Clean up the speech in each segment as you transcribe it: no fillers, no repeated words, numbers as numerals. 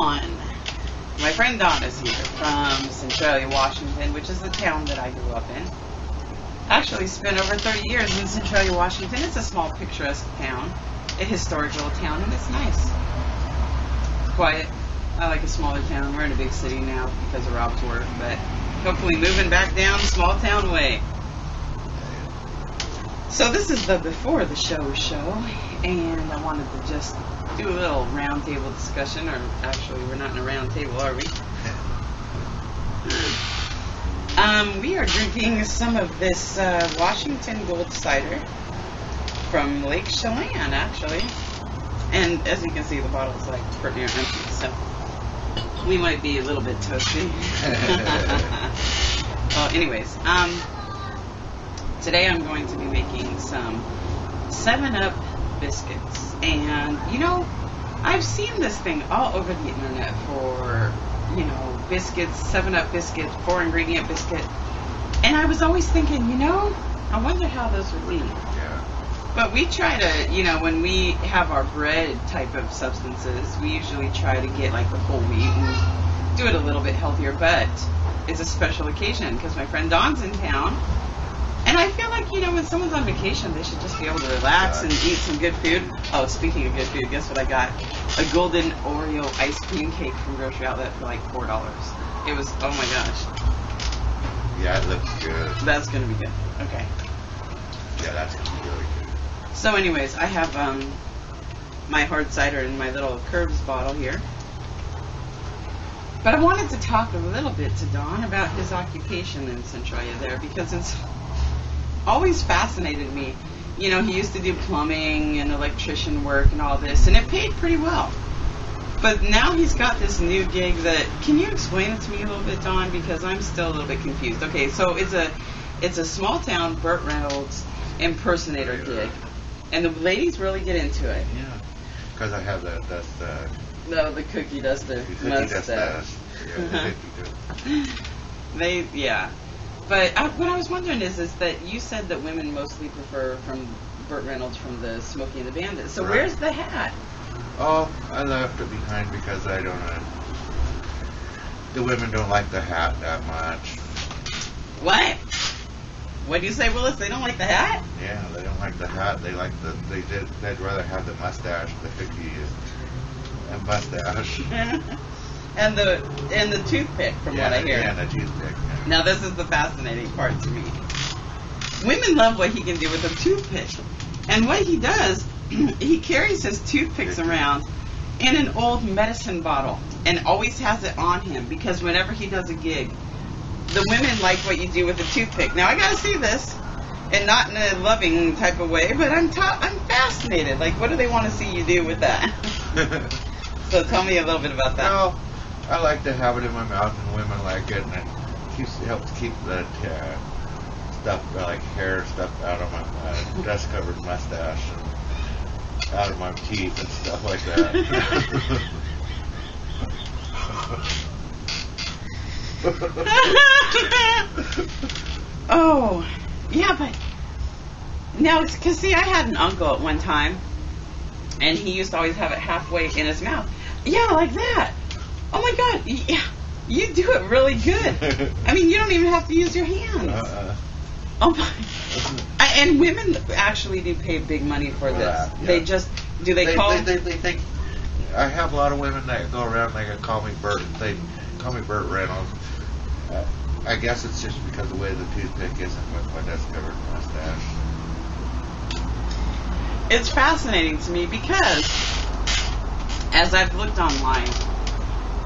Dawn. My friend Dawn is here from Centralia, Washington, which is the town that I grew up in. Actually spent over 30 years in Centralia, Washington. It's a small, picturesque town, a historic little town, and it's nice. It's quiet. I like a smaller town. We're in a big city now because of Rob's work, but hopefully moving back down small town way. So this is the before the show, and I wanted to just do a little round table discussion, or actually we're not in a round table, are we? We are drinking some of this Washington Gold Cider from Lake Chelan, actually. And as you can see, the bottle is like pretty near empty, so we might be a little bit toasty. Well, anyways, today I'm going to be making some 7-Up biscuits. And, you know, I've seen this thing all over the internet for, you know, biscuits, 7-Up biscuit, 4-ingredient biscuit. And I was always thinking, you know, I wonder how those would be. Yeah. But we try to, you know, when we have our bread type of substances, we usually try to get like the whole wheat and do it a little bit healthier. But it's a special occasion because my friend Dawn's in town. And I feel like, you know, when someone's on vacation, they should just be able to relax and eat some good food. Oh, speaking of good food, guess what I got? A golden Oreo ice cream cake from Grocery Outlet for like $4. It was, oh my gosh. Yeah, it looks good. That's going to be good. Okay. Yeah, that's going to be really good. So anyways, I have my hard cider in my little Curves bottle here. But I wanted to talk a little bit to Don about his occupation in Centralia there, because it's always fascinated me. You know, he used to do plumbing and electrician work and all this, and it paid pretty well. But now he's got this new gig that, can you explain it to me a little bit, Don? Because I'm still a little bit confused. Okay, so it's a small town Burt Reynolds impersonator gig, and the ladies really get into it. Yeah, because I have the cookie duster mustache. Yeah. But what I was wondering is that you said that women mostly prefer from Burt Reynolds from the Smokey and the Bandit. So right. Where's the hat? Oh, I left it behind because I don't. The women don't like the hat that much. What? What do you say, Willis? They don't like the hat? Yeah, they don't like the hat. They like they'd rather have the mustache, the cookie and mustache. and the toothpick, from what I hear. Yeah, the toothpick. Yeah. Now this is the fascinating part to me. Women love what he can do with a toothpick. And what he does, he carries his toothpicks around in an old medicine bottle and always has it on him, because whenever he does a gig, the women like what you do with a toothpick. Now I gotta see this, and not in a loving type of way, but I'm fascinated. Like, what do they want to see you do with that? So tell me a little bit about that. Well, I like to have it in my mouth, and women like it, and it helps keep the stuff, like hair stuff, out of my dust-covered mustache and out of my teeth and stuff like that. Oh, yeah, but now, because see, I had an uncle at one time, and he used to always have it halfway in his mouth. Yeah, like that. Oh my God, yeah, you do it really good. I mean, you don't even have to use your hands. Oh my! And women actually do pay big money for this. Yeah. They just they call. They think. I have a lot of women that go around and they call me Burt. They call me Burt Reynolds. I guess it's just because of the way the toothpick isn't with my dust-covered mustache. It's fascinating to me because as I've looked online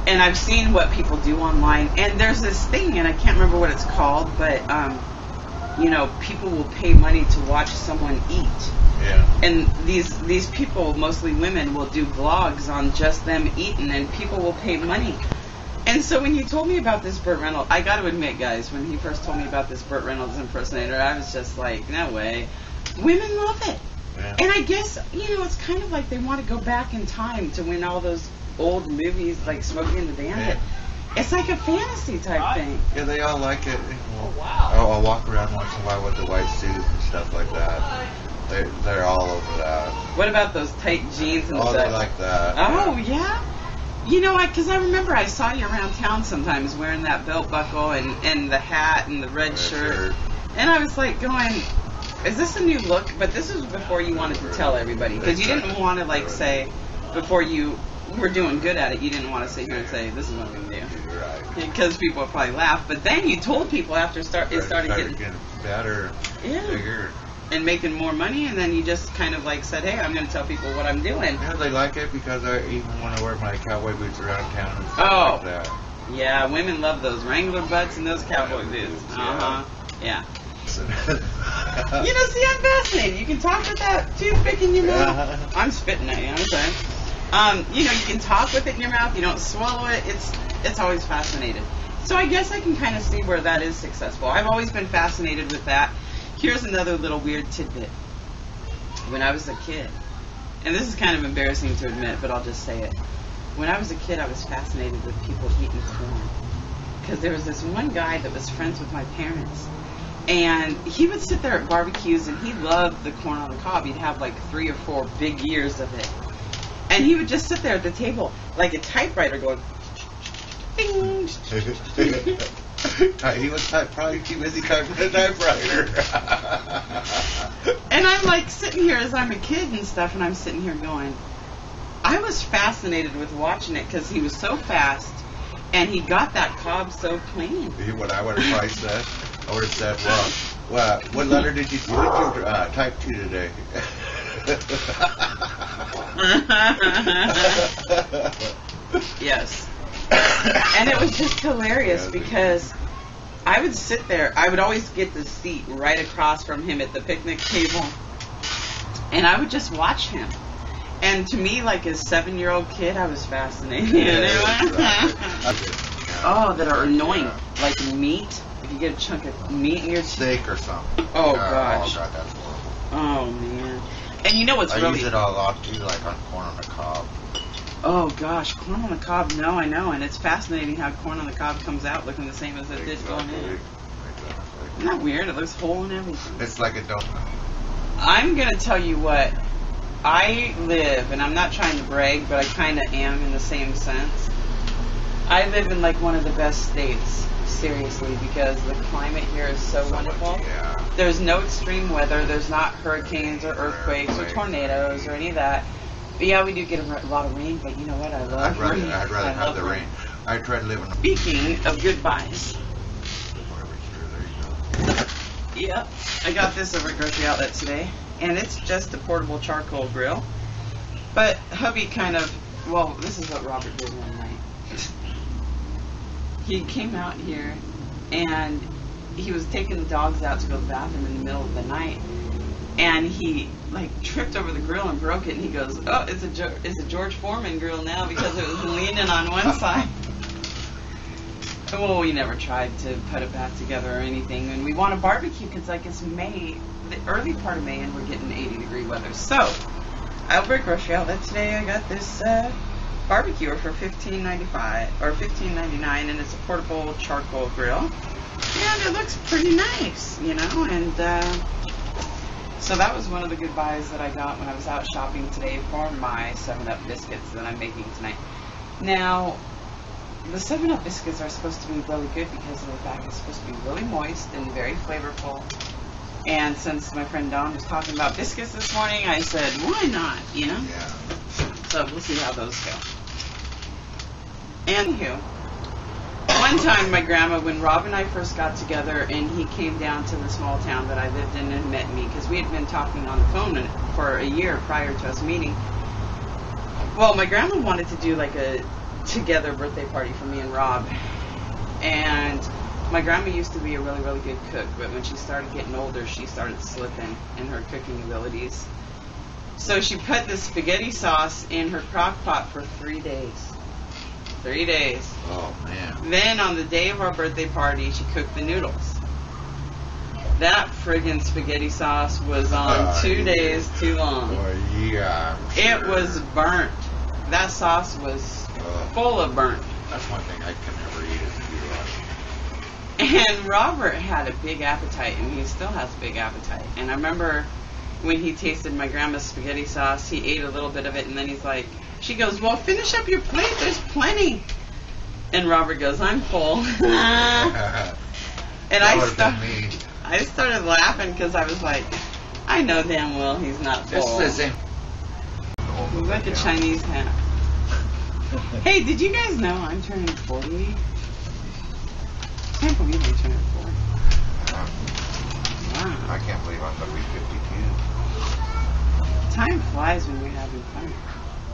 and I've seen what people do online, and there's this thing, and I can't remember what it's called, but you know, people will pay money to watch someone eat. Yeah. And these people, mostly women, will do vlogs on just them eating, and people will pay money. And so when you told me about this Burt Reynolds, I got to admit, guys, when he first told me about this Burt Reynolds impersonator, I was just like, no way. Women love it. Yeah. And I guess, you know, it's kind of like they want to go back in time to when all those old movies like Smokey and the Bandit. Yeah. It's like a fantasy type thing. Yeah, they all like it. Oh, wow. I'll walk around once in a while with the white suit and stuff like that. They're all over that. What about those tight jeans and stuff? Oh, they like that. Oh, yeah? You know, because I remember I saw you around town sometimes wearing that belt buckle and the hat and the red shirt. And I was like going, is this a new look? But this was before you wanted to tell everybody. Because you didn't want to, like, say, before you were doing good at it, you didn't want to sit here and say, this is what I'm going to do. Right. Because people would probably laugh. But then you told people after it started getting better, bigger. And making more money, and then you just kind of like said, hey, I'm going to tell people what I'm doing. Yeah, they like it because I even want to wear my cowboy boots around town and stuff like that. Yeah, women love those Wrangler butts and those cowboy boots. Yeah. You know, see, I'm fascinated. You can talk with that toothpick in your mouth. I'm spitting at you, I'm sorry. You know, you can talk with it in your mouth. You don't swallow it. It's always fascinating. So I guess I can kind of see where that is successful. I've always been fascinated with that. Here's another little weird tidbit. When I was a kid, and this is kind of embarrassing to admit, but I'll just say it. When I was a kid, I was fascinated with people eating corn. Because there was this one guy that was friends with my parents. And he would sit there at barbecues, and he loved the corn on the cob. He'd have like 3 or 4 big ears of it. And he would just sit there at the table like a typewriter going, ding. He was probably too busy typing a typewriter. And I'm like sitting here as I'm a kid and stuff, and I'm sitting here going, I was fascinated with watching it because he was so fast, and he got that cob so clean. What I would have probably said, I would have said, well, what letter did you type to today? Yes. And it was just hilarious because I would sit there. I would always get the seat right across from him at the picnic table, and I would just watch him. And to me, like a 7-year-old kid, I was fascinated. Oh, that are annoying. Like meat. If you get a chunk of meat in your steak or something. Oh gosh. Oh god, that's horrible. Oh man. And you know what's I really? use it a lot too, like on corn on the cob. Oh gosh, corn on the cob. No, I know, and it's fascinating how corn on the cob comes out looking the same as it did going in. Isn't that weird? It looks whole and everything. It's like a donut. I'm gonna tell you what. I live, and I'm not trying to brag, but I kind of am in the same sense. I live in like one of the best states, seriously, because the climate here is so wonderful. Yeah. There's no extreme weather. There's not hurricanes or earthquakes or tornadoes or any of that. But yeah, we do get a lot of rain, but you know what? I love rain. I'd rather have the rain. I try to live in. Speaking of goodbyes. Yep, I got this over at Grocery Outlet today, and it's just a portable charcoal grill. But hubby kind of, well, this is what Robert did one night. He came out here, and he was taking the dogs out to go to the bathroom in the middle of the night, and he like tripped over the grill and broke it, and he goes, oh, it's a George Foreman grill now because it was leaning on one side. Well, we never tried to put it back together or anything, and we want to barbecue because like it's May, the early part of May, and we're getting 80-degree weather. So, over at Grocery Outlet today, I got this barbecuer for $15.95 or $15.99, and it's a portable charcoal grill, and it looks pretty nice, you know. And so that was one of the good buys that I got when I was out shopping today for my 7-Up biscuits that I'm making tonight. Now, the 7-Up biscuits are supposed to be really good because of the fact it's supposed to be really moist and very flavorful. And since my friend Dawn was talking about biscuits this morning, I said, why not, you know? Yeah. So we'll see how those go. Anywho, one time my grandma, when Rob and I first got together and he came down to the small town that I lived in and met me, because we had been talking on the phone for a year prior to us meeting. Well, my grandma wanted to do like a together birthday party for me and Rob, and my grandma used to be a really, really good cook, but when she started getting older, she started slipping in her cooking abilities. So she put the spaghetti sauce in her crock pot for 3 days. 3 days. Oh man. Then on the day of our birthday party, she cooked the noodles. That friggin' spaghetti sauce was on 2 days too long. Well, yeah, I'm sure. It was burnt. That sauce was full of burnt. That's one thing I can never eat is noodles. And Robert had a big appetite, and he still has a big appetite. And I remember when he tasted my grandma's spaghetti sauce, he ate a little bit of it, and then he's like, She goes, well, finish up your plate. There's plenty. And Robert goes, I'm full. And I started laughing because I was like, I know damn well he's not full. He's like a Chinese hat. Hey, did you guys know I'm turning 40? I can't believe I'm turning 40. Wow. I can't believe I'm going to be 52. Time flies when we're having fun.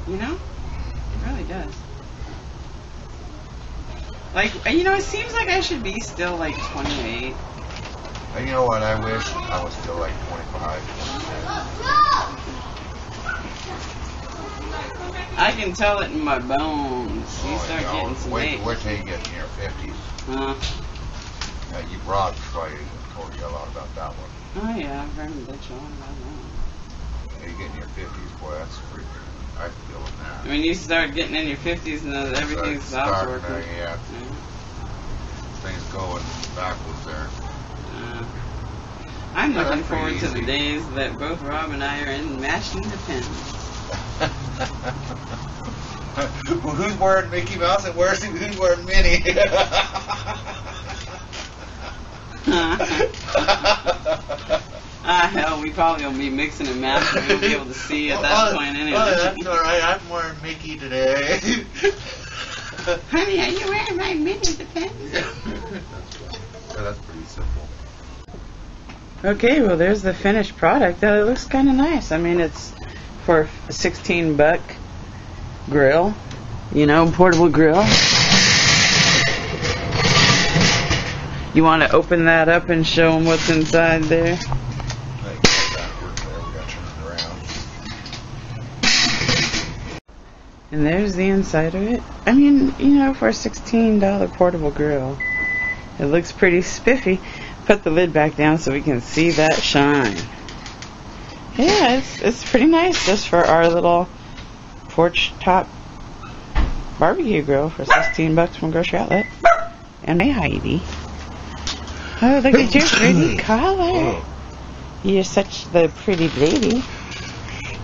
You know? It really does. Like, you know, it seems like I should be still like 28. And you know what? I wish I was still like 25, 26. I can tell it in my bones. You start getting some wait age. till you get in your 50s. You Rod's probably told you a lot about that one. Oh yeah, I've heard him bitch on about that. You get in your 50s, boy, that's freaking. I feel it now. I mean, you start getting in your 50s and everything stops working. Yeah. Things going backwards there. I'm looking forward to the days that both Rob and I are in matching depends. Well, who's wearing Mickey Mouse and who's wearing Minnie? Hell, we probably will be mixing and matching. We'll be able to see at that point anyway. Oh, that's alright. I'm wearing Mickey today. Honey, are you wearing my Minnie depends? That's pretty simple. Okay, well, there's the finished product. It looks kind of nice. I mean, it's for a $16 grill, you know, portable grill. You want to open that up and show them what's inside there? And there's the inside of it. I mean, you know, for a $16 portable grill, it looks pretty spiffy. Put the lid back down so we can see that shine. Yeah, it's pretty nice just for our little porch top barbecue grill for $16 from Grocery Outlet. And hey, Heidi. Oh, look at your pretty collar. You're such the pretty lady.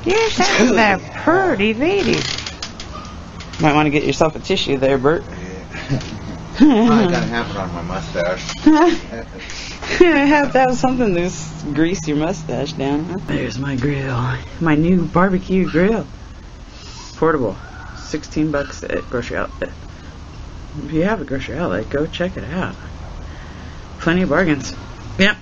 You're such the pretty lady. Might want to get yourself a tissue there, Bert. I gotta have it on my mustache. I have to have something to grease your mustache down. Huh? There's my grill. My new barbecue grill. Portable. $16 at Grocery Outlet. If you have a Grocery Outlet, go check it out. Plenty of bargains. Yep.